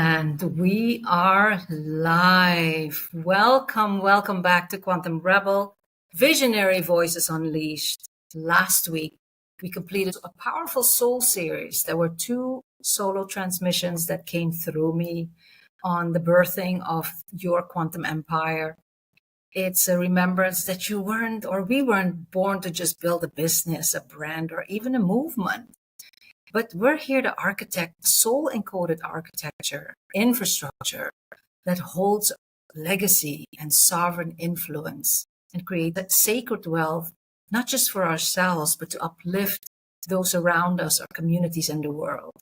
And we are live. Welcome back to Quantum Rebel, Visionary Voices Unleashed. Last week, we completed a powerful soul series. There were 2 solo transmissions that came through me on the birthing of your quantum empire. It's a remembrance that you weren't, or we weren't born to just build a business, a brand, or even a movement. But we're here to architect soul-encoded architecture, infrastructure that holds legacy and sovereign influence and create that sacred wealth, not just for ourselves, but to uplift those around us, our communities, and the world.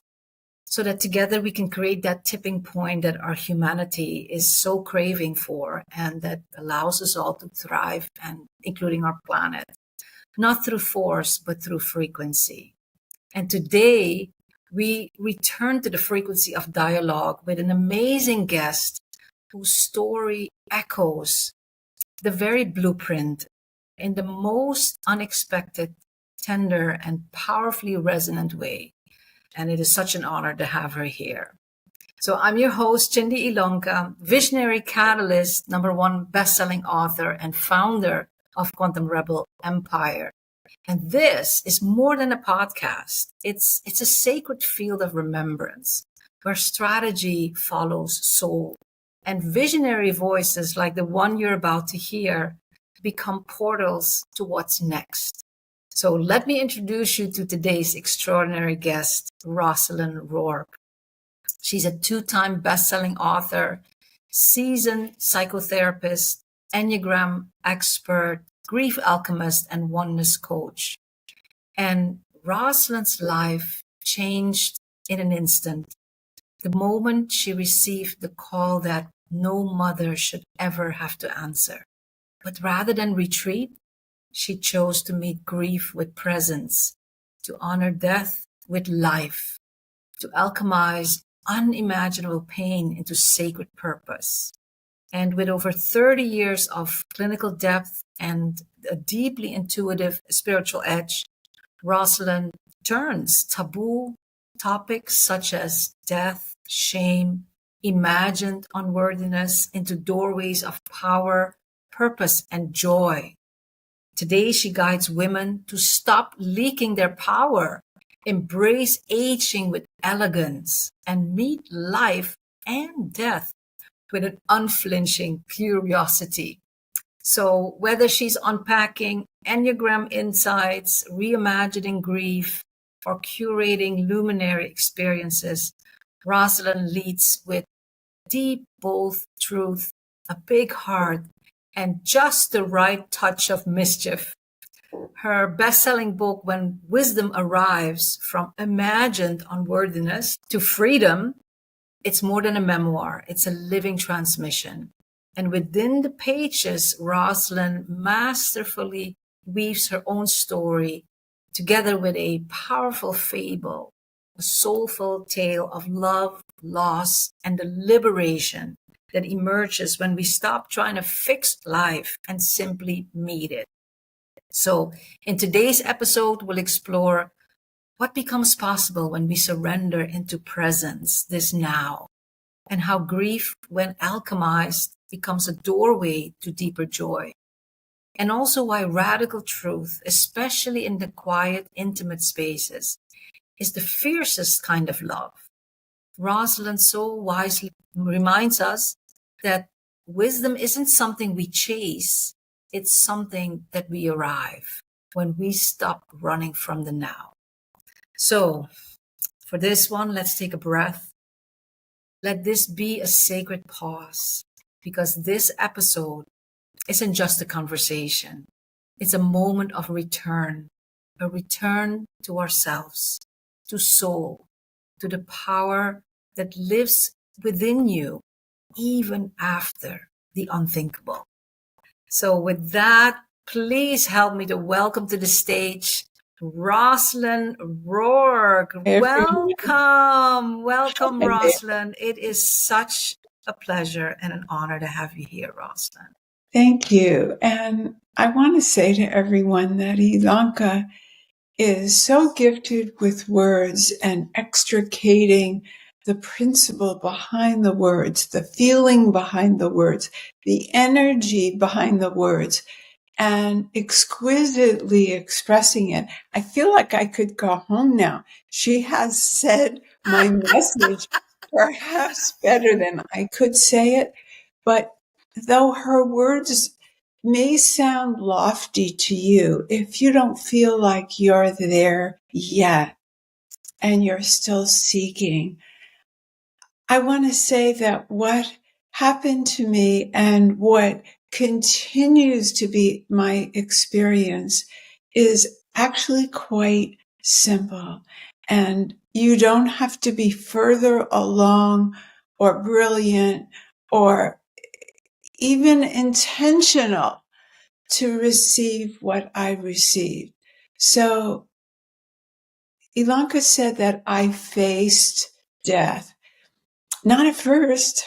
So that together we can create that tipping point that our humanity is so craving for and that allows us all to thrive, and including our planet, not through force, but through frequency. And today, we return to the frequency of dialogue with an amazing guest whose story echoes the very blueprint in the most unexpected, tender, and powerfully resonant way. And it is such an honor to have her here. So I'm your host, Chindia Ilonka, visionary catalyst, #1 bestselling author, and founder of Quantum Rebel Empire. And this is more than a podcast. It's a sacred field of remembrance where strategy follows soul, and visionary voices like the one you're about to hear become portals to what's next. So let me introduce you to today's extraordinary guest, Rosalyn Rourke. She's a 2-time best-selling author, seasoned psychotherapist, Enneagram expert, grief alchemist, and oneness coach. And Rosalyn's life changed in an instant. The moment she received the call that no mother should ever have to answer. But rather than retreat, she chose to meet grief with presence, to honor death with life, to alchemize unimaginable pain into sacred purpose. And with over 30 years of clinical depth and a deeply intuitive spiritual edge, Rosalyn turns taboo topics such as death, shame, imagined unworthiness into doorways of power, purpose, and joy. Today, she guides women to stop leaking their power, embrace aging with elegance, and meet life and death with an unflinching curiosity. So whether she's unpacking Enneagram insights, reimagining grief, or curating luminary experiences, Rosalyn leads with deep, bold truth, a big heart, and just the right touch of mischief. Her best-selling book, When Wisdom Arrives, From Imagined Unworthiness to Freedom, it's more than a memoir. It's a living transmission. And within the pages, Rosalyn masterfully weaves her own story together with a powerful fable, a soulful tale of love, loss, and the liberation that emerges when we stop trying to fix life and simply meet it. So in today's episode, we'll explore what becomes possible when we surrender into presence, this now, and how grief, when alchemized, becomes a doorway to deeper joy. And also why radical truth, especially in the quiet, intimate spaces, is the fiercest kind of love. Rosalyn so wisely reminds us that wisdom isn't something we chase, it's something that we arrive when we stop running from the now. So, for this one, let's take a breath. Let this be a sacred pause, because this episode isn't just a conversation. It's a moment of return, a return to ourselves, to soul, to the power that lives within you, even after the unthinkable. So with that, please help me to welcome to the stage Rosalyn Rourke. Welcome, Rosalyn. It is such a pleasure and an honor to have you here, Rosalyn. Thank you. And I want to say to everyone that Ilonka is so gifted with words and extricating the principle behind the words, the feeling behind the words, the energy behind the words, and exquisitely expressing it. I feel like I could go home now. She has said my message perhaps better than I could say it, but though her words may sound lofty to you, if you don't feel like you're there yet and you're still seeking, I want to say that what happened to me and what continues to be my experience is actually quite simple. And you don't have to be further along or brilliant or even intentional to receive what I received. So Ilonka said that I faced death. Not at first.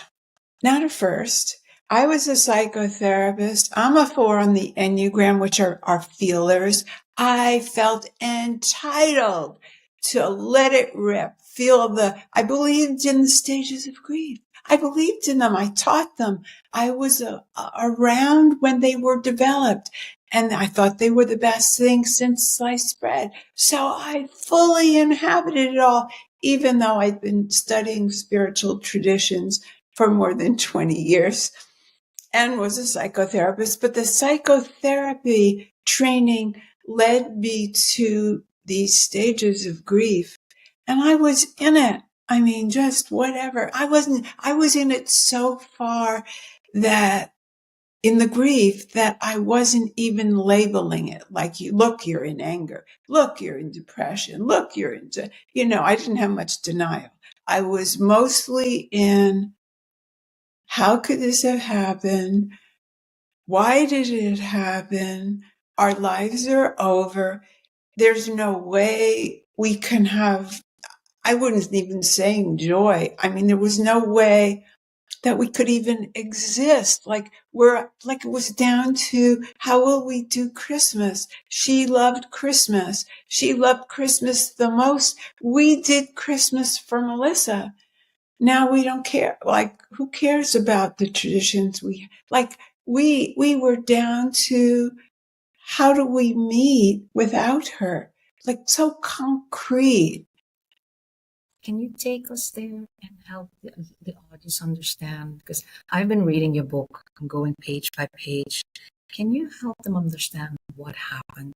Not at first. I was a psychotherapist. I'm a 4 on the Enneagram, which are feelers. I felt entitled to let it rip. I believed in the stages of grief. I believed in them. I taught them. I was around when they were developed. And I thought they were the best thing since sliced bread. So I fully inhabited it all, even though I'd been studying spiritual traditions for more than 20 years and was a psychotherapist. But the psychotherapy training led me to these stages of grief. And I was in it. I mean, just whatever. I was in it so far that in the grief that I wasn't even labeling it like, look, you're in anger. Look, you're in depression. Look, you're into, I didn't have much denial. I was mostly in, how could this have happened? Why did it happen? Our lives are over. There's no way we can have, I wouldn't even say joy. I mean, there was no way that we could even exist. Like it was down to, how will we do Christmas? She loved Christmas. She loved Christmas the most. We did Christmas for Melissa. Now we don't care. Like, who cares about the traditions we were down to, how do we meet without her? Like, so concrete. Can you take us there and help the audience understand? Because I've been reading your book, I'm going page by page. Can you help them understand what happened?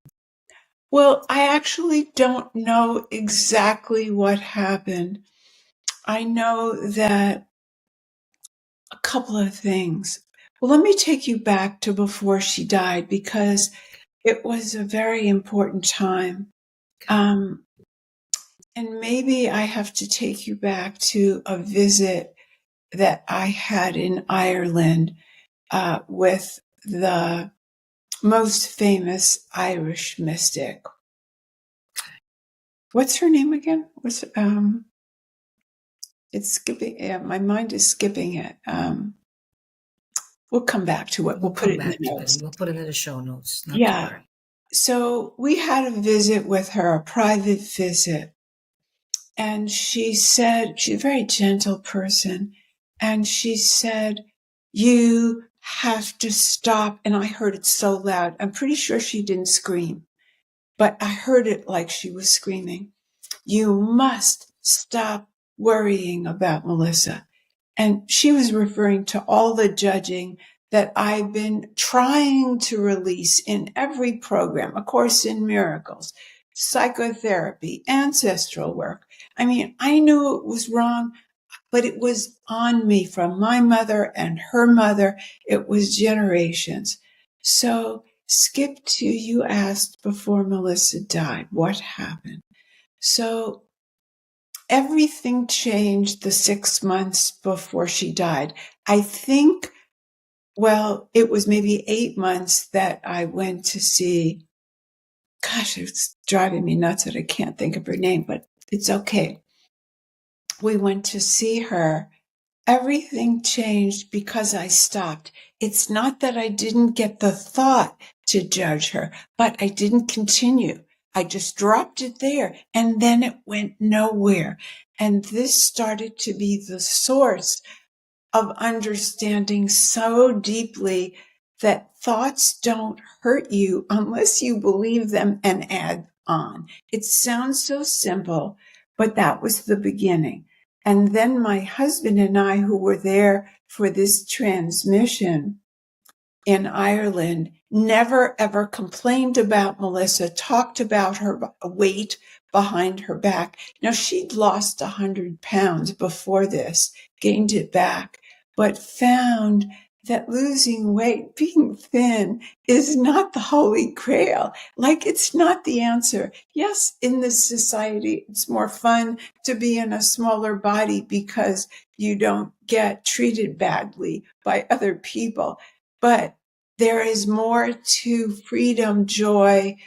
Well, I actually don't know exactly what happened. I know that a couple of things. Well, let me take you back to before she died, because it was a very important time. And maybe I have to take you back to a visit that I had in Ireland with the most famous Irish mystic. What's her name again? It's skipping. My mind is skipping it. We'll come back to it. We'll put it in the notes. We'll put it in the show notes. Not Yeah. to worry. So we had a visit with her, a private visit. And she said, she's a very gentle person. And she said, you have to stop. And I heard it so loud. I'm pretty sure she didn't scream, but I heard it like she was screaming. You must stop worrying about Melissa. And she was referring to all the judging that I've been trying to release in every program, A Course in Miracles, psychotherapy, ancestral work. I mean, I knew it was wrong, but it was on me from my mother and her mother. It was generations. So skip to, you asked before Melissa died, what happened? So everything changed the 6 months before she died. I think, well, it was maybe 8 months that I went to see, gosh, it's driving me nuts that I can't think of her name, but it's okay. We went to see her. Everything changed because I stopped. It's not that I didn't get the thought to judge her, but I didn't continue. I just dropped it there, and then it went nowhere. And this started to be the source of understanding so deeply that thoughts don't hurt you unless you believe them and add on. It sounds so simple, but that was the beginning. And then my husband and I, who were there for this transmission in Ireland, never ever complained about Melissa, talked about her weight behind her back. Now, she'd lost 100 pounds before this, gained it back, but found that losing weight, being thin, is not the holy grail. Like, it's not the answer. Yes, in this society, it's more fun to be in a smaller body because you don't get treated badly by other people. But there is more to freedom, joy,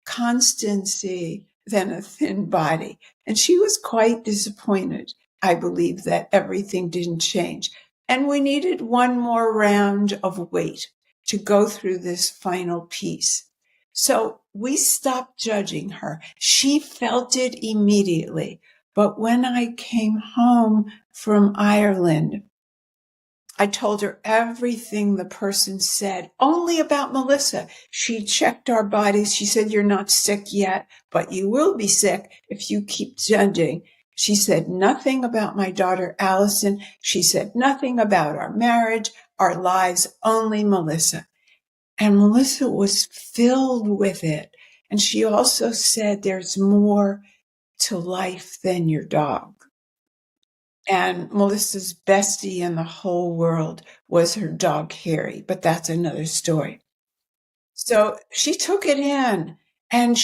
constancy than a thin body. And she was quite disappointed, I believe, that everything didn't change. And we needed one more round of weight to go through this final piece. So we stopped judging her. She felt it immediately. But when I came home from Ireland, I told her everything the person said, only about Melissa. She checked our bodies. She said, you're not sick yet, but you will be sick if you keep judging. She said nothing about my daughter, Allison. She said nothing about our marriage, our lives, only Melissa. And Melissa was filled with it. And she also said, there's more to life than your dog. And Melissa's bestie in the whole world was her dog, Harry, but that's another story. So she took it in, and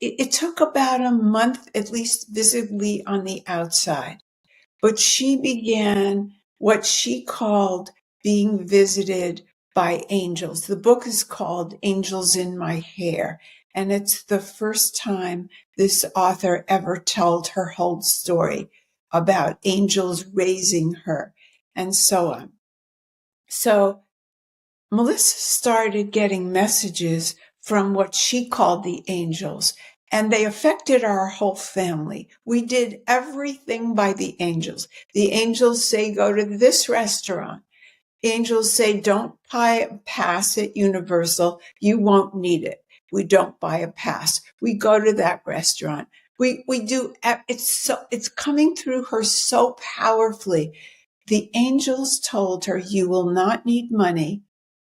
it took about a month, at least visibly on the outside, but she began what she called being visited by angels. The book is called Angels in My Hair, and it's the first time this author ever told her whole story about angels raising her and so on. So Melissa started getting messages from what she called the angels, and they affected our whole family. We did everything by the angels. The angels say, go to this restaurant. Angels say, don't buy a pass at Universal. You won't need it. We don't buy a pass. We go to that restaurant. We do. It's coming through her so powerfully. The angels told her, you will not need money,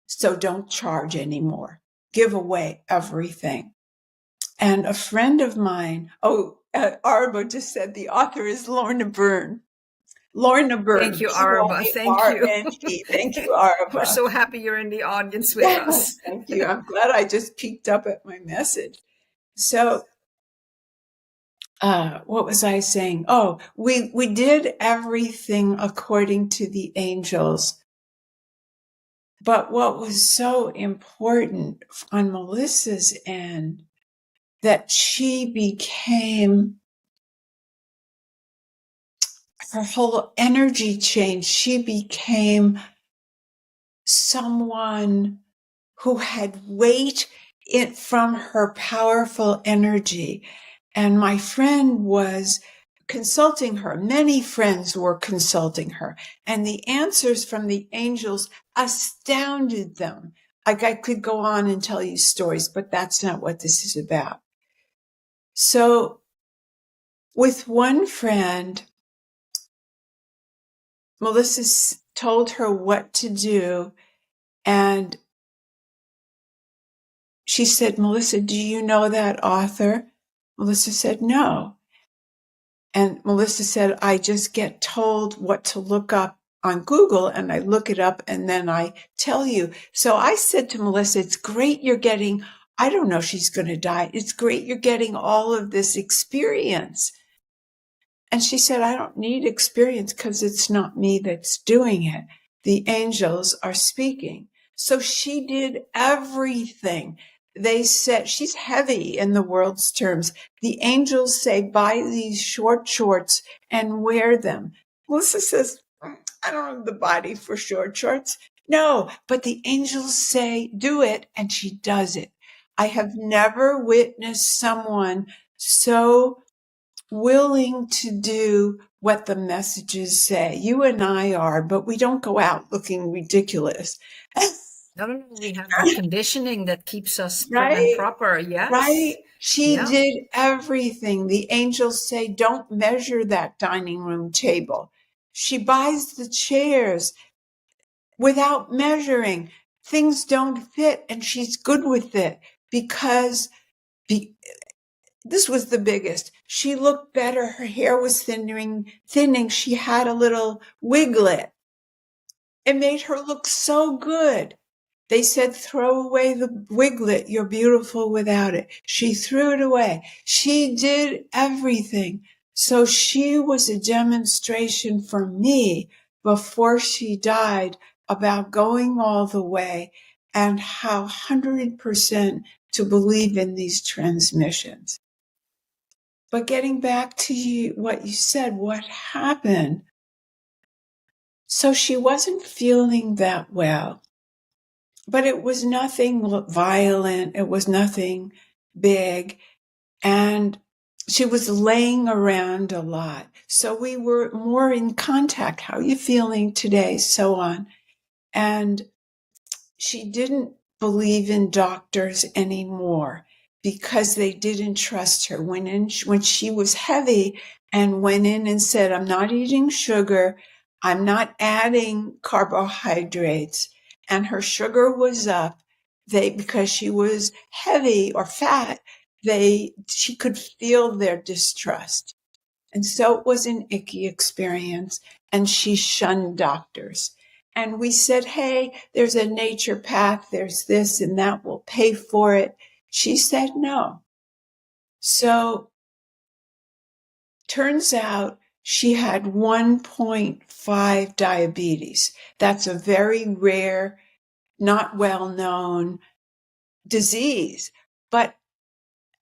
so don't charge anymore. Give away everything. And a friend of mine, Arba just said the author is Lorna Byrne. Lorna Byrne. Thank you, Arba. Thank you. B-R-N-E. Thank you, Arba. We're so happy you're in the audience with us. Thank you. I'm glad I just peeked up at my message. So, what was I saying? Oh, we did everything according to the angels. But what was so important on Melissa's end, that she became, her whole energy changed. She became someone who had weight from her powerful energy. And my friend was consulting her. Many friends were consulting her. And the answers from the angels astounded them. Like, I could go on and tell you stories, but that's not what this is about. So with one friend, Melissa told her what to do. And she said, Melissa, do you know that author? Melissa said, no. And Melissa said, I just get told what to look up on Google, and I look it up, and then I tell you. So I said to Melissa, it's great you're getting, I don't know, she's going to die. It's great you're getting all of this experience. And she said, I don't need experience because it's not me that's doing it. The angels are speaking. So she did everything. They said, she's heavy in the world's terms. The angels say, buy these short shorts and wear them. Melissa says, I don't have the body for short shorts. No, but the angels say, do it. And she does it. I have never witnessed someone so willing to do what the messages say. You and I are, but we don't go out looking ridiculous. No, no, no. We have that conditioning that keeps us prim and Right? proper. Yes. Right? She Yeah. did everything. The angels say, don't measure that dining room table. She buys the chairs without measuring. Things don't fit, and she's good with it because this was the biggest. She looked better. Her hair was thinning. She had a little wiglet. It made her look so good. They said, throw away the wiglet. You're beautiful without it. She threw it away. She did everything. So she was a demonstration for me before she died about going all the way and how 100% to believe in these transmissions. But getting back to what you said, what happened? So she wasn't feeling that well. But it was nothing violent. It was nothing big. And she was laying around a lot. So we were more in contact. How are you feeling today? So on. And she didn't believe in doctors anymore because they didn't trust her. When she was heavy and went in and said, I'm not eating sugar, I'm not adding carbohydrates, and her sugar was up, because she was heavy or fat, she could feel their distrust. And so it was an icky experience, and she shunned doctors. And we said, hey, there's a nature path, there's this and that, will pay for it. She said no. So turns out she had 1.5 diabetes. That's a very rare, not well known disease. But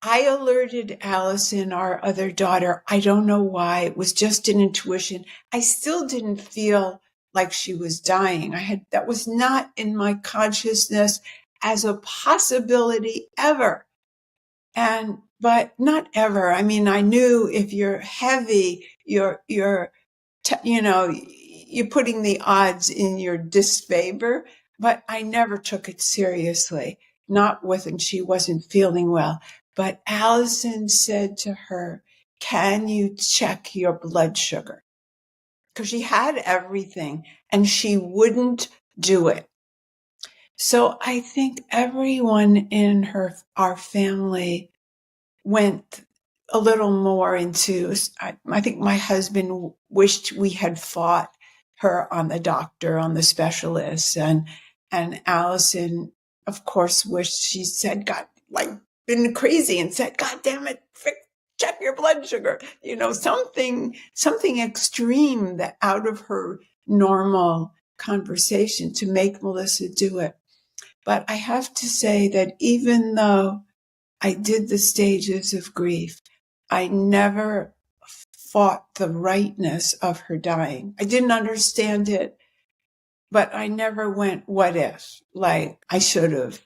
I alerted Allison, our other daughter. I don't know why. It was just an intuition. I still didn't feel like she was dying. That was not in my consciousness as a possibility ever. But not ever. I mean, I knew if you're heavy, you're putting the odds in your disfavor, but I never took it seriously, not when she wasn't feeling well. But Allison said to her, can you check your blood sugar? Because she had everything and she wouldn't do it. So I think everyone in our family went a little more into, I think my husband wished we had fought her on the doctor, on the specialist. And Allison, of course, wished she said, got like been crazy and said, God damn it, check your blood sugar. Something extreme that out of her normal conversation to make Melissa do it. But I have to say that even though I did the stages of grief, I never fought the rightness of her dying. I didn't understand it, but I never went, what if? Like, I should have,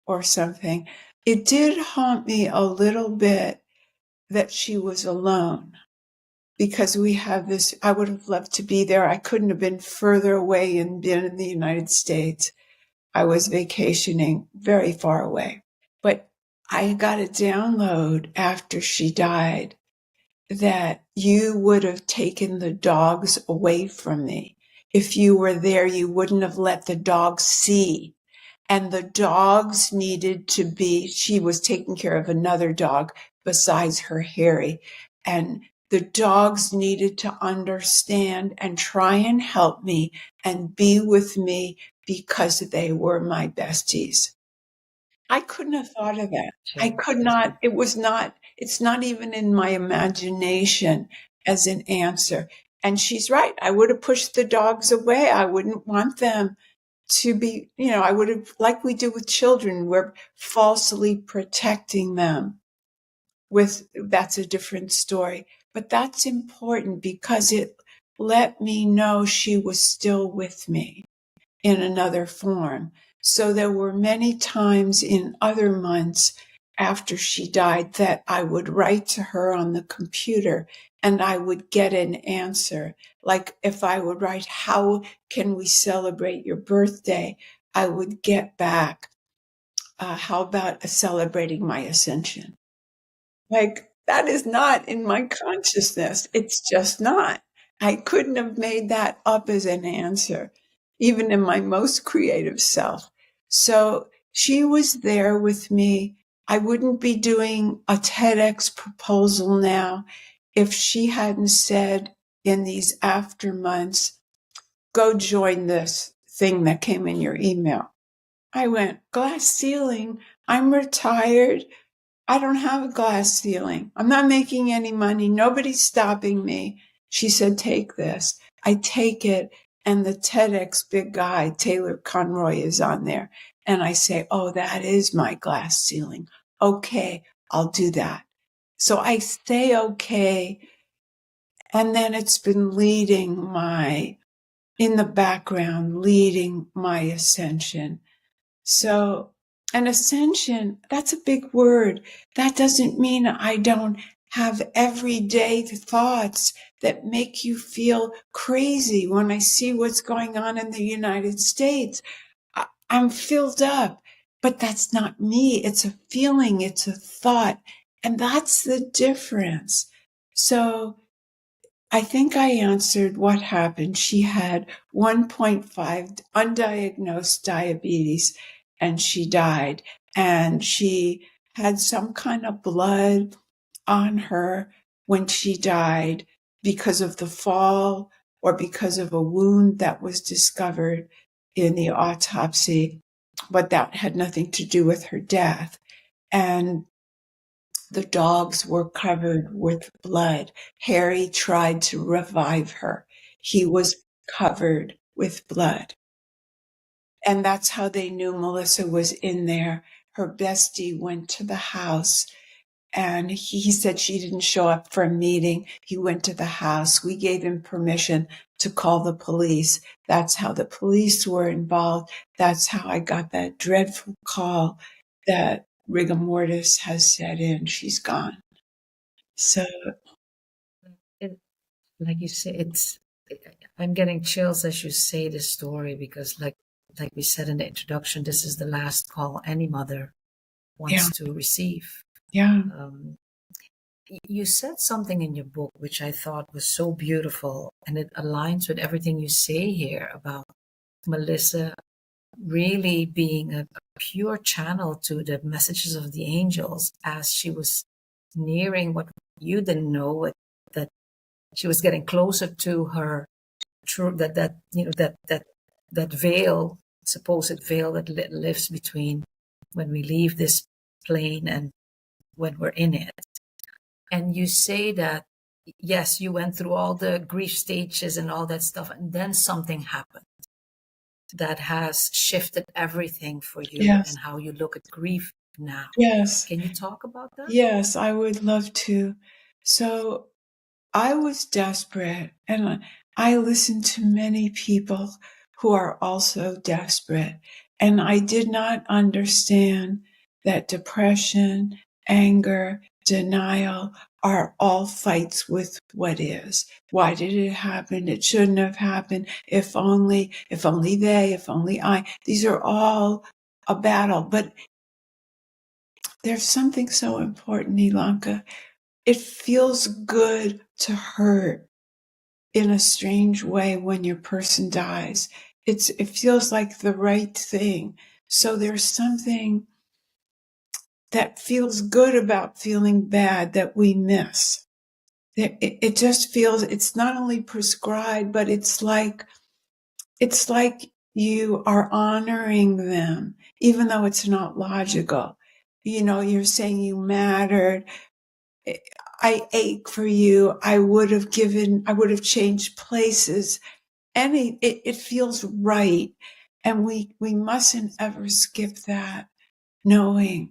or something. It did haunt me a little bit that she was alone, because we have this, I would have loved to be there. I couldn't have been further away and been in the United States. I was vacationing very far away. But I got a download after she died that you would have taken the dogs away from me. If you were there, you wouldn't have let the dogs see. And the dogs needed to be, she was taking care of another dog besides her Harry. And the dogs needed to understand and try and help me and be with me because they were my besties. I couldn't have thought of that. I could not, it's not even in my imagination as an answer. And she's right. I would have pushed the dogs away. I wouldn't want them to be, I would have, like we do with children, we're falsely protecting them that's a different story. But that's important because it let me know she was still with me in another form. So there were many times in other months after she died that I would write to her on the computer and I would get an answer. Like if I would write, how can we celebrate your birthday? I would get back, how about celebrating my ascension? Like, that is not in my consciousness. It's just not. I couldn't have made that up as an answer, even in my most creative self. So she was there with me. I wouldn't be doing a TEDx proposal now if she hadn't said in these after months, go join this thing that came in your email. I went, glass ceiling. I'm retired. I don't have a glass ceiling. I'm not making any money. Nobody's stopping me. She said, take this. I take it. And the TEDx big guy, Taylor Conroy, is on there. And I say, oh, that is my glass ceiling. Okay, I'll do that. So I stay okay. And then it's been in the background, leading my ascension. So an ascension, that's a big word. That doesn't mean I don't have everyday thoughts that make you feel crazy. When I see what's going on in the United States, I'm filled up, but that's not me. It's a feeling. It's a thought. And that's the difference. So I think I answered what happened. She had 1.5 undiagnosed diabetes and she died. And she had some kind of blood on her when she died because of the fall or because of a wound that was discovered in the autopsy, but that had nothing to do with her death. And the dogs were covered with blood. Harry tried to revive her. He was covered with blood. And that's how they knew Melissa was in there. Her bestie went to the house and he said she didn't show up for a meeting. He went to the house. We gave him permission to call the police. That's how the police were involved. That's how I got that dreadful call that rigor mortis has set in. She's gone. So, It, like you say, I'm getting chills as you say this story because, like we said in the introduction, this is the last call any mother wants to receive. yeah. You said something in your book which I thought was so beautiful, and it aligns with everything you say here about Melissa really being a pure channel to the messages of the angels as she was nearing what you didn't know, that she was getting closer to her true, that veil, supposed veil that lives between when we leave this plane and when we're in it. And you say that, yes, you went through all the grief stages and all that stuff, and then something happened that has shifted everything for you Yes. and how you look at grief now. Yes. Can you talk about that? Yes, I would love to. So I was desperate, and I listened to many people who are also desperate, and I did not understand that depression, anger, denial are all fights with what is. Why did it happen? It shouldn't have happened. If only they, if only I. These are all a battle, but there's something so important, Ilonka. It feels good to hurt in a strange way when your person dies. It feels like the right thing. So there's something that feels good about feeling bad that we miss. It just feels, it's not only prescribed, but it's like you are honoring them, even though it's not logical. You know, you're saying you mattered. I ache for you. I would have changed places. It feels right. And we mustn't ever skip that, knowing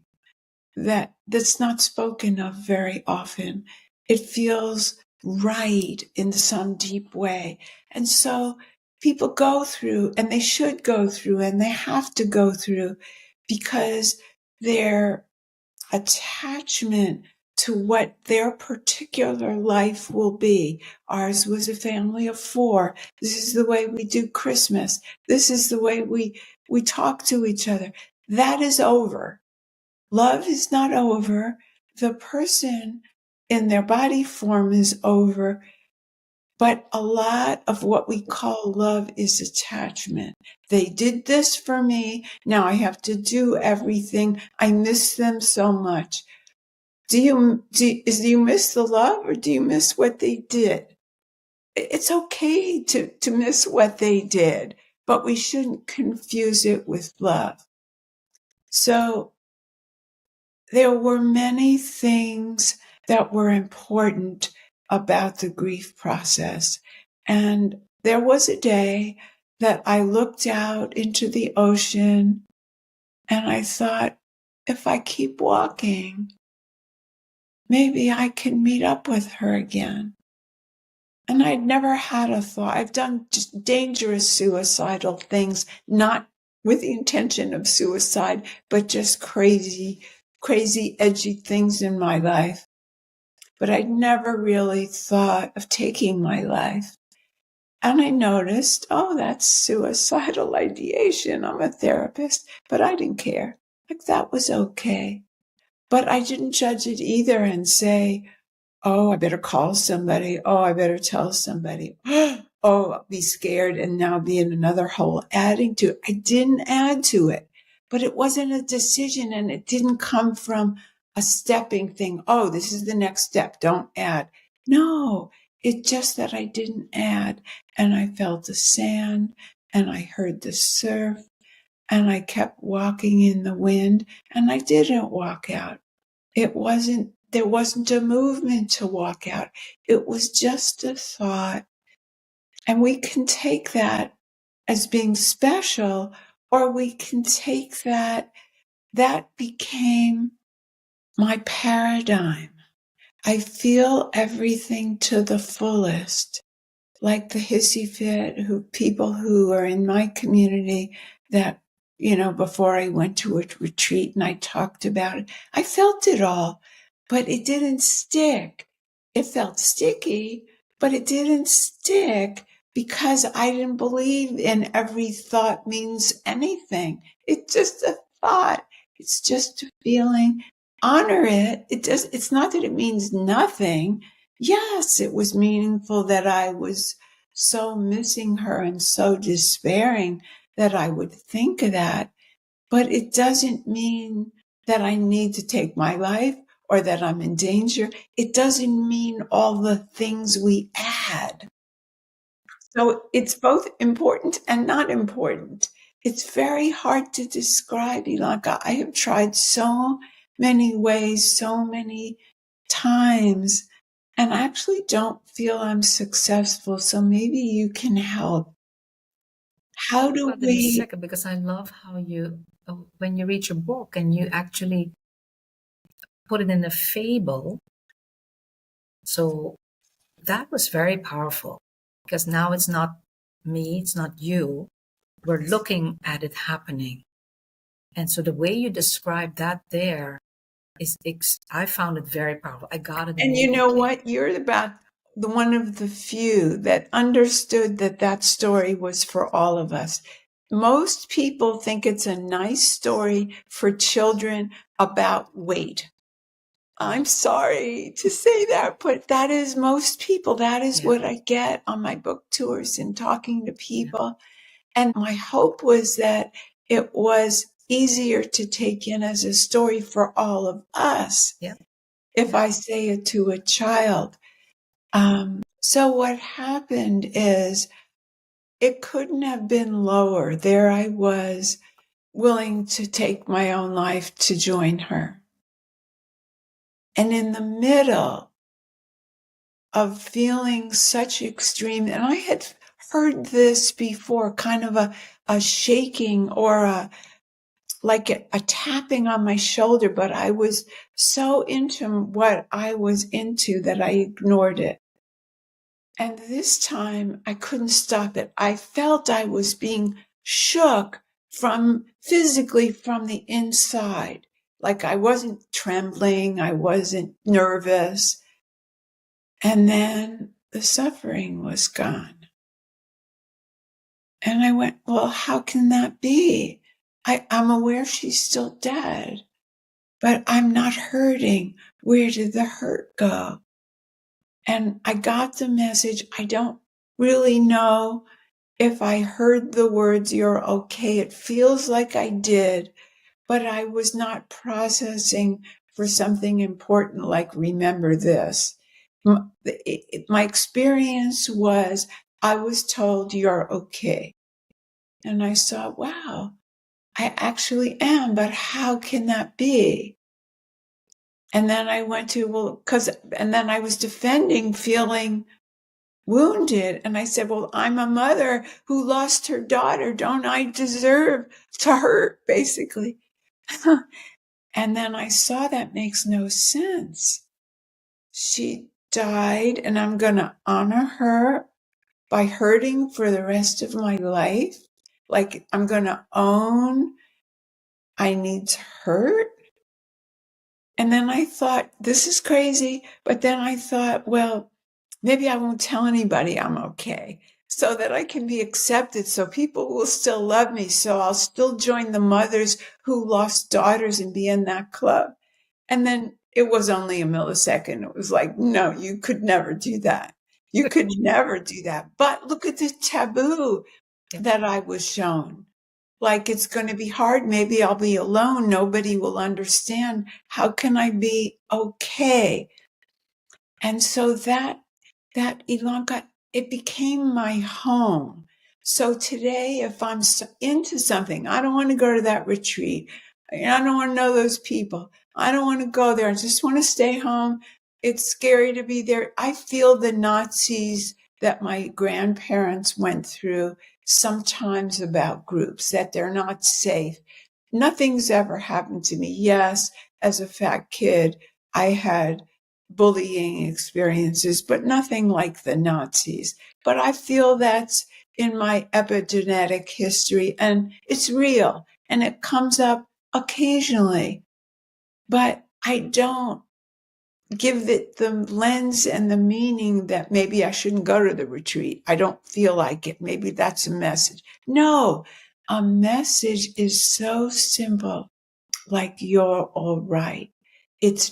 that that's not spoken of very often. It feels right in some deep way. And so people go through, and they should go through, and they have to go through, because their attachment to what their particular life will be. Ours was a family of 4. This is the way we do Christmas. This is the way we talk to each other. That is over. Love is not over. The person in their body form is over. But a lot of what we call love is attachment. They did this for me. Now I have to do everything. I miss them so much. Do you miss the love, or do you miss what they did? It's okay to miss what they did, but we shouldn't confuse it with love. So there were many things that were important about the grief process. And there was a day that I looked out into the ocean and I thought, if I keep walking, maybe I can meet up with her again. And I'd never had a thought. I've done just dangerous suicidal things, not with the intention of suicide, but just crazy, edgy things in my life. But I'd never really thought of taking my life. And I noticed, oh, that's suicidal ideation. I'm a therapist, but I didn't care. Like, that was okay. But I didn't judge it either and say, oh, I better call somebody. Oh, I better tell somebody. Oh, I'll be scared and now be in another hole, adding to it. I didn't add to it, but it wasn't a decision, and it didn't come from a stepping thing. Oh, this is the next step. Don't add. No, it's just that I didn't add, and I felt the sand, and I heard the surf, and I kept walking in the wind, and I didn't walk out. There wasn't a movement to walk out. It was just a thought. And we can take that as being special, or we can take that became my paradigm. I feel everything to the fullest, like the hissy fit people who are in my community that, before I went to a retreat and I talked about it, I felt it all, but it didn't stick. It felt sticky, but it didn't stick because I didn't believe in every thought means anything. It's just a thought. It's just a feeling. Honor it. It's not that it means nothing. Yes, it was meaningful that I was so missing her and so despairing that I would think of that. But it doesn't mean that I need to take my life or that I'm in danger. It doesn't mean all the things we add. So it's both important and not important. It's very hard to describe, Ilonka. I have tried so many ways, so many times, and I actually don't feel I'm successful. So maybe you can help. How do About in a second, because I love how when you read your book and you actually put it in a fable. So that was very powerful, because now it's not me, it's not you. We're looking at it happening. And so the way you describe that there I found it very powerful. I got it. And you know what? You're about the one of the few that understood that story was for all of us. Most people think it's a nice story for children about weight. I'm sorry to say that, but that is most people. That is what I get on my book tours and talking to people. Yeah. And my hope was that it was easier to take in as a story for all of us. Yeah. If I say it to a child. So what happened is it couldn't have been lower. There I was, willing to take my own life to join her. And in the middle of feeling such extreme, and I had heard this before, kind of a shaking or like a tapping on my shoulder, but I was so into what I was into that I ignored it. And this time I couldn't stop it. I felt I was being shook physically from the inside. Like I wasn't trembling. I wasn't nervous. And then the suffering was gone. And I went, well, how can that be? I'm aware she's still dead, but I'm not hurting. Where did the hurt go? And I got the message. I don't really know if I heard the words, "you're okay." It feels like I did, but I was not processing for something important like remember this. My experience was I was told you're okay. And I saw, wow, I actually am, but how can that be? And then I went to, and then I was defending feeling wounded. And I said, well, I'm a mother who lost her daughter. Don't I deserve to hurt, basically? And then I saw that makes no sense. She died, and I'm going to honor her by hurting for the rest of my life. Like I'm going to own I need to hurt. And then I thought, this is crazy. But then I thought, well, maybe I won't tell anybody I'm okay so that I can be accepted, so people will still love me. So I'll still join the mothers who lost daughters and be in that club. And then it was only a millisecond. It was like, no, you could never do that. You could never do that. But look at the taboo that I was shown. Like it's going to be hard. Maybe I'll be alone. Nobody will understand. How can I be okay? And so that Ilonka, it became my home. So today, if I'm into something, I don't want to go to that retreat. I don't want to know those people. I don't want to go there. I just want to stay home. It's scary to be there. I feel the Nazis that my grandparents went through sometimes about groups, that they're not safe. Nothing's ever happened to me. Yes, as a fat kid, I had bullying experiences, but nothing like the Nazis. But I feel that's in my epigenetic history, and it's real, and it comes up occasionally. But I don't give it the lens and the meaning that maybe I shouldn't go to the retreat. I don't feel like it. Maybe that's a message. No, a message is so simple, like you're all right. It's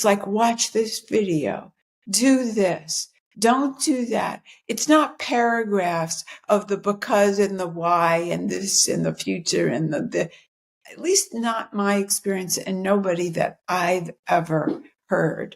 like, watch this video, do this, don't do that. It's not paragraphs of the because and the why and this and the future and the at least not my experience, and nobody that I've ever heard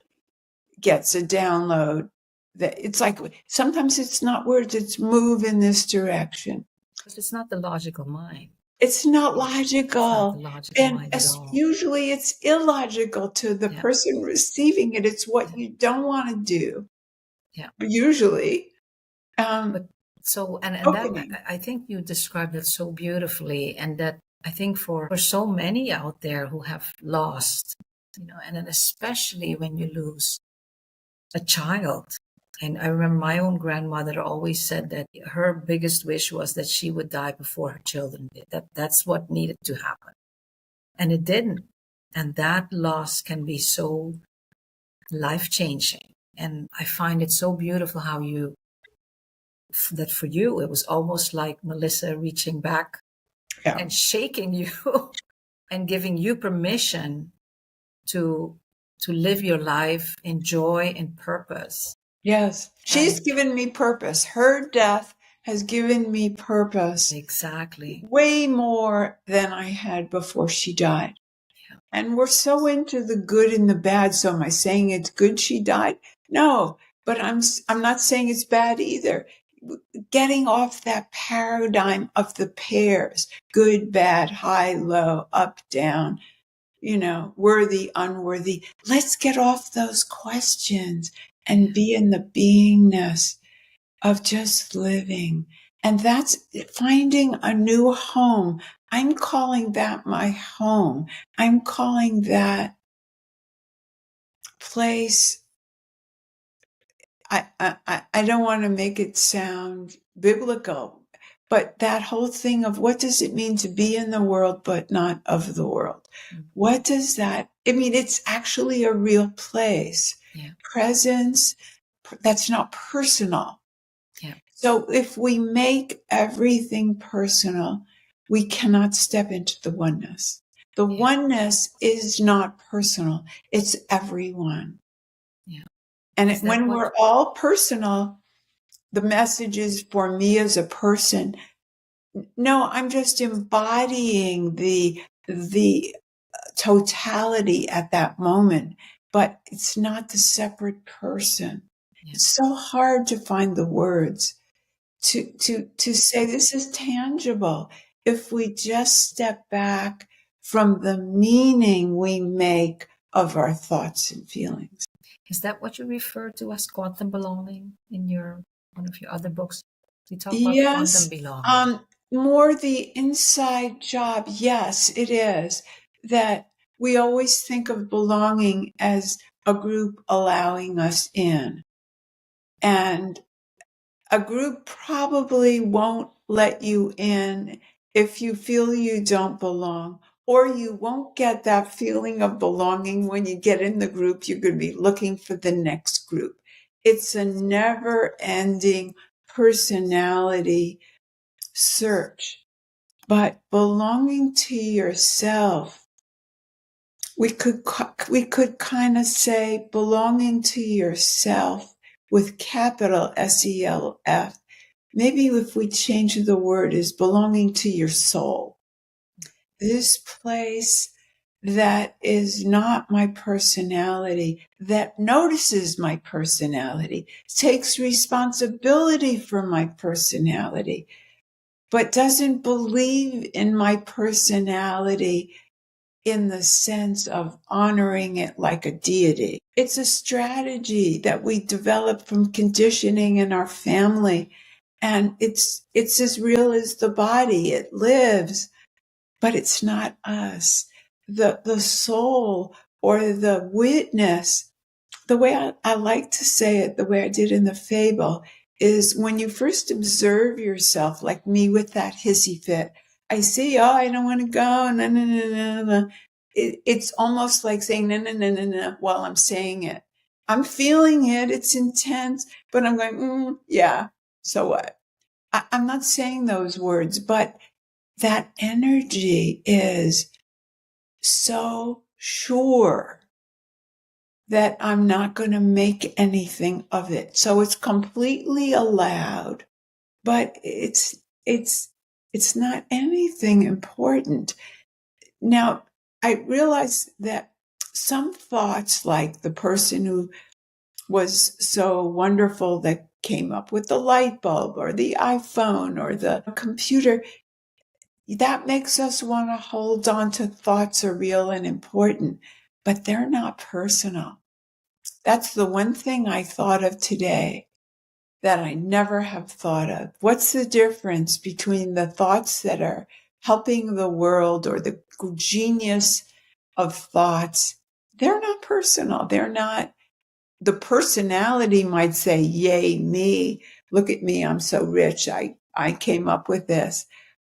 gets a download. That it's like sometimes it's not words, it's move in this direction. Because it's not the logical mind. It's not It's not logical. the logical And mind at all. usually it's illogical to the person receiving it. It's what you don't want to do. Yeah. Usually. But so, and Okay. that, I think you described it so beautifully. And that I think for so many out there who have lost, and then especially when you lose a child. And I remember my own grandmother always said that her biggest wish was that she would die before her children did. That's what needed to happen. And it didn't. And that loss can be so life-changing. And I find it so beautiful how that for you, it was almost like Melissa reaching back and shaking you and giving you permission to live your life in joy and purpose. Yes. She's given me purpose. Her death has given me purpose. Exactly. Way more than I had before she died. Yeah. And we're so into the good and the bad. So am I saying it's good she died? No, but I'm not saying it's bad either. Getting off that paradigm of the pairs, good, bad, high, low, up, down, worthy, unworthy. Let's get off those questions and be in the beingness of just living. And that's finding a new home. I'm calling that my home. I'm calling that place. I don't want to make it sound biblical, but that whole thing of what does it mean to be in the world but not of the world? What does that, I mean, it's actually a real place. Yeah. Presence, that's not personal. Yeah. So if we make everything personal, we cannot step into the oneness. The oneness is not personal. It's everyone. Yeah. And when we're all personal, the message is for me as a person. No, I'm just embodying the totality at that moment, but it's not the separate person. Yeah. It's so hard to find the words to say this is tangible. If we just step back from the meaning we make of our thoughts and feelings. Is that what you refer to as quantum belonging in one of your other books? You talk about quantum belonging. More the inside job. Yes, it is. That we always think of belonging as a group allowing us in. And a group probably won't let you in if you feel you don't belong, or you won't get that feeling of belonging when you get in the group. You're going to be looking for the next group. It's a never-ending personality search. But belonging to yourself, we could kind of say belonging to yourself with capital SELF. Maybe if we change the word, is belonging to your soul. This place that is not my personality, that notices my personality, takes responsibility for my personality, but doesn't believe in my personality in the sense of honoring it like a deity. It's a strategy that we develop from conditioning in our family. And it's as real as the body. It lives, but it's not us. The soul or the witness, the way I like to say it, the way I did in the fable, is when you first observe yourself, like me with that hissy fit, I see, oh, I don't want to go, no, no, no, no, no. It's almost like saying, no, no, no, no, no, while I'm saying it. I'm feeling it, it's intense, but I'm going, yeah, so what? I'm not saying those words, but that energy is so sure that I'm not going to make anything of it. So it's completely allowed, but it's not anything important. Now, I realize that some thoughts, like the person who was so wonderful that came up with the light bulb or the iPhone or the computer, that makes us want to hold on to thoughts are real and important, but they're not personal. That's the one thing I thought of today that I never have thought of. What's the difference between the thoughts that are helping the world or the genius of thoughts? They're not personal. They're not, the personality might say, yay, me, look at me, I'm so rich. I came up with this.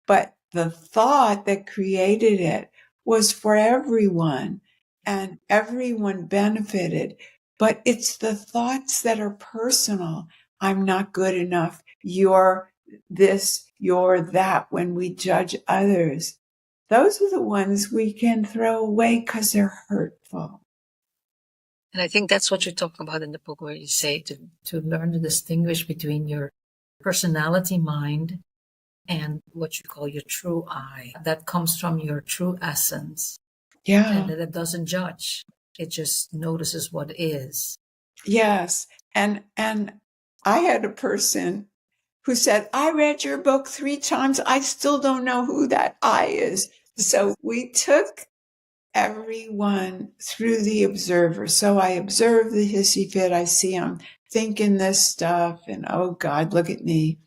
But the thought that created it was for everyone, and everyone benefited. But it's the thoughts that are personal. I'm not good enough. You're this, you're that. When we judge others, those are the ones we can throw away because they're hurtful. And I think that's what you talk about in the book, where you say to learn to distinguish between your personality mind and what you call your true I. That comes from your true essence. Yeah. And that it doesn't judge. It just notices what is. Yes. And I had a person who said, I read your book 3 times. I still don't know who that I is. So we took everyone through the observer. So I observe the hissy fit. I see I'm thinking this stuff and, oh God, look at me.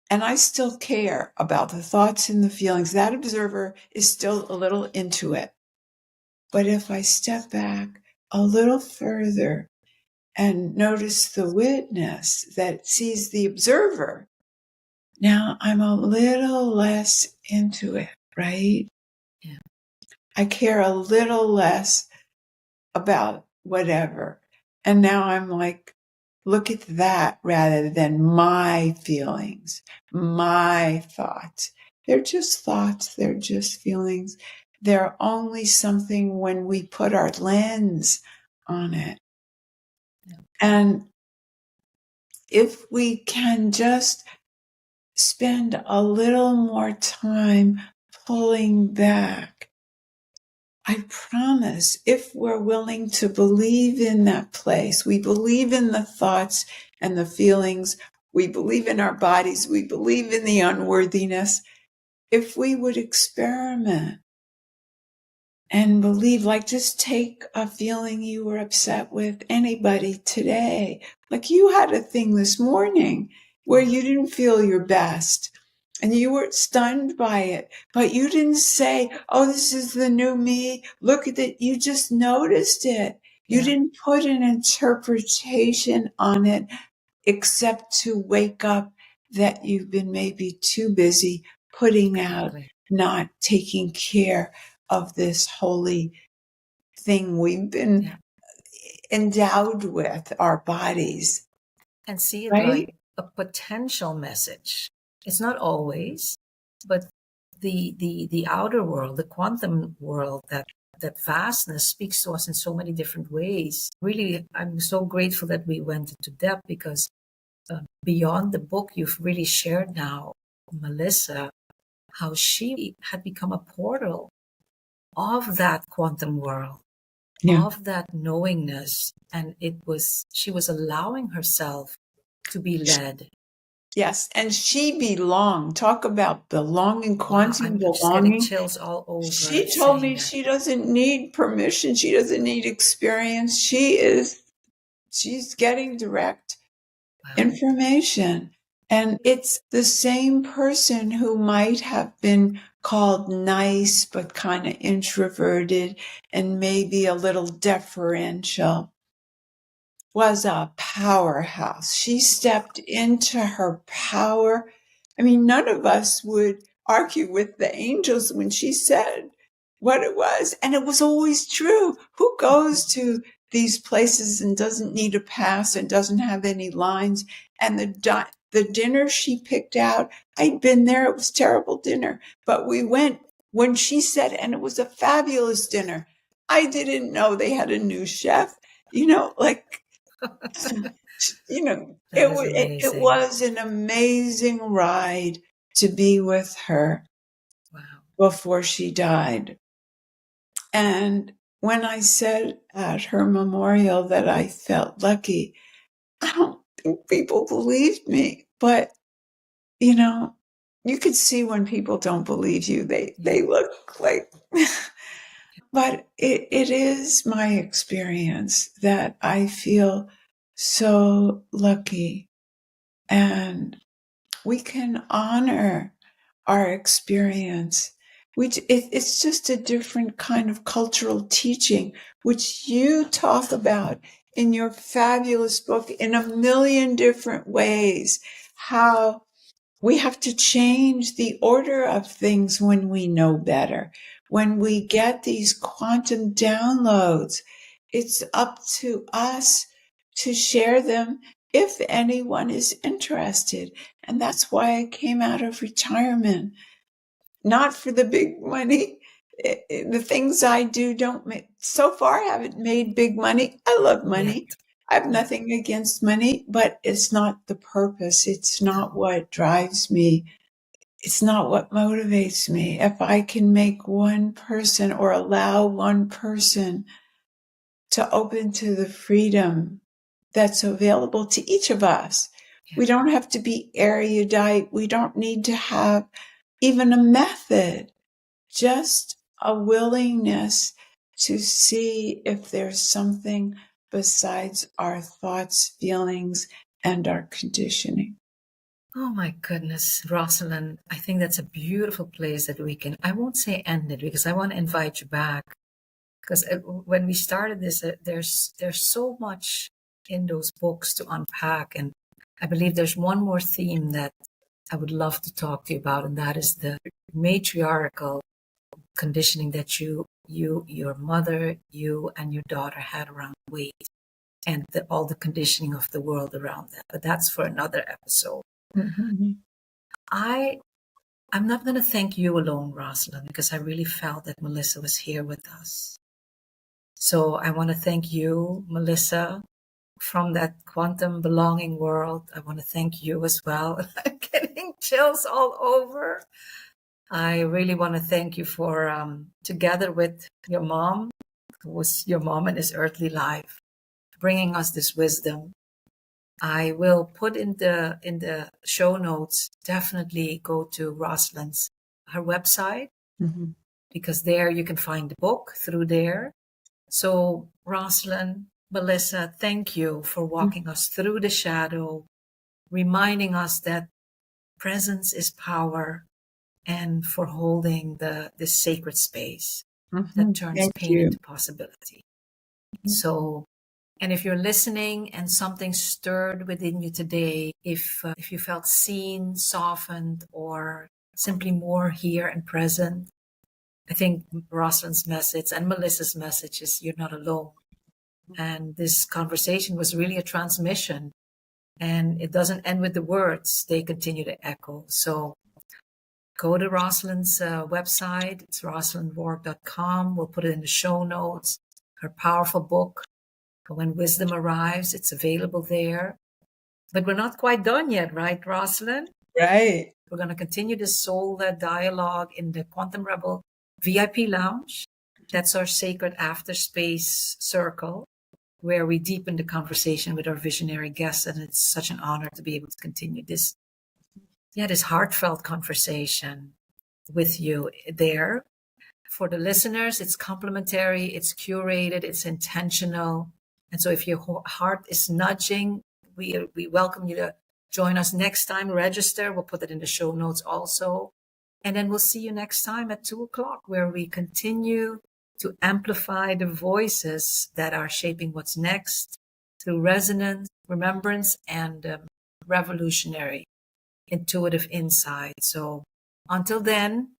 And I still care about the thoughts and the feelings. That observer is still a little into it. But if I step back a little further and notice the witness that sees the observer. Now I'm a little less into it, right? Yeah. I care a little less about whatever. And now I'm like, look at that rather than my feelings, my thoughts. They're just thoughts. They're just feelings. They're only something when we put our lens on it. Yeah. And if we can just spend a little more time pulling back, I promise, if we're willing to believe in that place, we believe in the thoughts and the feelings, we believe in our bodies, we believe in the unworthiness. If we would experiment and believe, like just take a feeling you were upset with anybody today. Like you had a thing this morning where you didn't feel your best and you were stunned by it, but you didn't say, oh, this is the new me. Look at it. You just noticed it. You didn't put an interpretation on it except to wake up that you've been maybe too busy putting out, not taking care of this holy thing we've been endowed with, our bodies. And see it Right? like a potential message. It's not always, but the outer world, the quantum world, that vastness speaks to us in so many different ways. Really, I'm so grateful that we went into depth because beyond the book, you've really shared now, Melissa, how she had become a portal of that quantum world, of that knowingness. And she was allowing herself to be led. Yes, and she belonged. Talk about belonging, quantum I'm just getting belonging. chills all over. She told me she doesn't need permission. She doesn't need experience. She's getting direct information. And it's the same person who might have been called nice, but kind of introverted and maybe a little deferential, was a powerhouse. She stepped into her power. I mean, none of us would argue with the angels when she said what it was. And it was always true. Who goes to these places and doesn't need a pass and doesn't have any lines? And the dinner she picked out, I'd been there. It was terrible dinner, but we went when she said, and it was a fabulous dinner. I didn't know they had a new chef, like, it was an amazing ride to be with her before she died. And when I said at her memorial that I felt lucky, I don't think people believed me, but you could see when people don't believe you, they look like, but it is my experience that I feel so lucky. And we can honor our experience. It's just a different kind of cultural teaching, which you talk about in your fabulous book in a million different ways, how we have to change the order of things when we know better. When we get these quantum downloads, it's up to us to share them if anyone is interested. And that's why I came out of retirement, not for the big money. The things I do so far haven't made big money. I love money. I have nothing against money, but it's not the purpose. It's not what drives me. It's not what motivates me. If I can make one person or allow one person to open to the freedom that's available to each of us. We don't have to be erudite. We don't need to have even a method, just a willingness to see if there's something besides our thoughts, feelings, and our conditioning. Oh my goodness, Rosalyn, I think that's a beautiful place that I won't say end it because I want to invite you back. Because when we started this, there's so much in those books to unpack. And I believe there's one more theme that I would love to talk to you about, and that is the matriarchal conditioning that your mother, you, and your daughter had around weight, and all the conditioning of the world around that. But that's for another episode. Mm-hmm. I'm not going to thank you alone, Rosalyn, because I really felt that Melissa was here with us. So I want to thank you, Melissa, from that quantum belonging world. I want to thank you as well. I'm getting chills all over. I really want to thank you for, together with your mom, who was your mom in this earthly life, bringing us this wisdom. I will put in the show notes, definitely go to Rosalyn's, her website, Mm-hmm. because there you can find the book through there. So Rosalyn, Melissa, thank you for walking us through the shadow, reminding us that presence is power, and for holding this sacred space that turns Thank pain you. into possibility. So, and if you're listening and something stirred within you today, if you felt seen, softened, or simply more here and present, I think Rosalyn's message and Melissa's message is you're not alone. And this conversation was really a transmission, and it doesn't end with the words, they continue to echo. So go to Rosalyn's website. It's rosalynrourke.com. We'll put it in the show notes. Her powerful book, When Wisdom Arrives, it's available there. But we're not quite done yet, right, Rosalyn? Right. We're going to continue this soul-led dialogue in the Quantum Rebel VIP Lounge. That's our sacred after space circle, where we deepen the conversation with our visionary guests. And it's such an honor to be able to continue this heartfelt conversation with you there. For the listeners, it's complimentary, it's curated, it's intentional. And so if your heart is nudging, we welcome you to join us next time. Register. We'll put it in the show notes also. And then we'll see you next time at 2:00, where we continue to amplify the voices that are shaping what's next through resonance, remembrance, and revolutionary intuitive insight. So until then,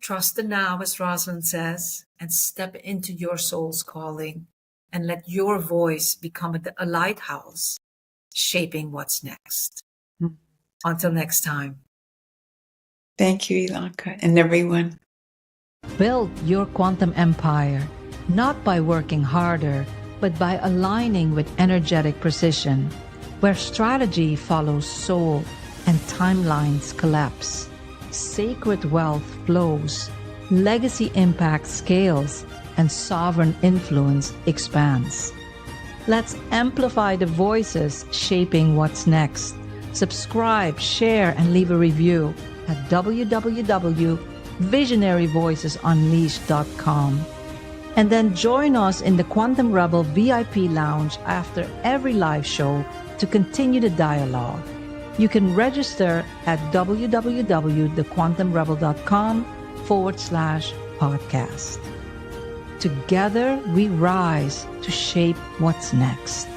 trust the now, as Rosalyn says, and step into your soul's calling, and let your voice become a lighthouse shaping what's next. Mm. Until next time. Thank you, Ilonka, and everyone. Build your quantum empire, not by working harder, but by aligning with energetic precision, where strategy follows soul and timelines collapse. Sacred wealth flows, legacy impact scales, and sovereign influence expands. Let's amplify the voices shaping what's next. Subscribe, share, and leave a review at www.visionaryvoicesunleashed.com. And then join us in the Quantum Rebel VIP Lounge after every live show to continue the dialogue. You can register at www.thequantumrebel.com/podcast. Together we rise to shape what's next.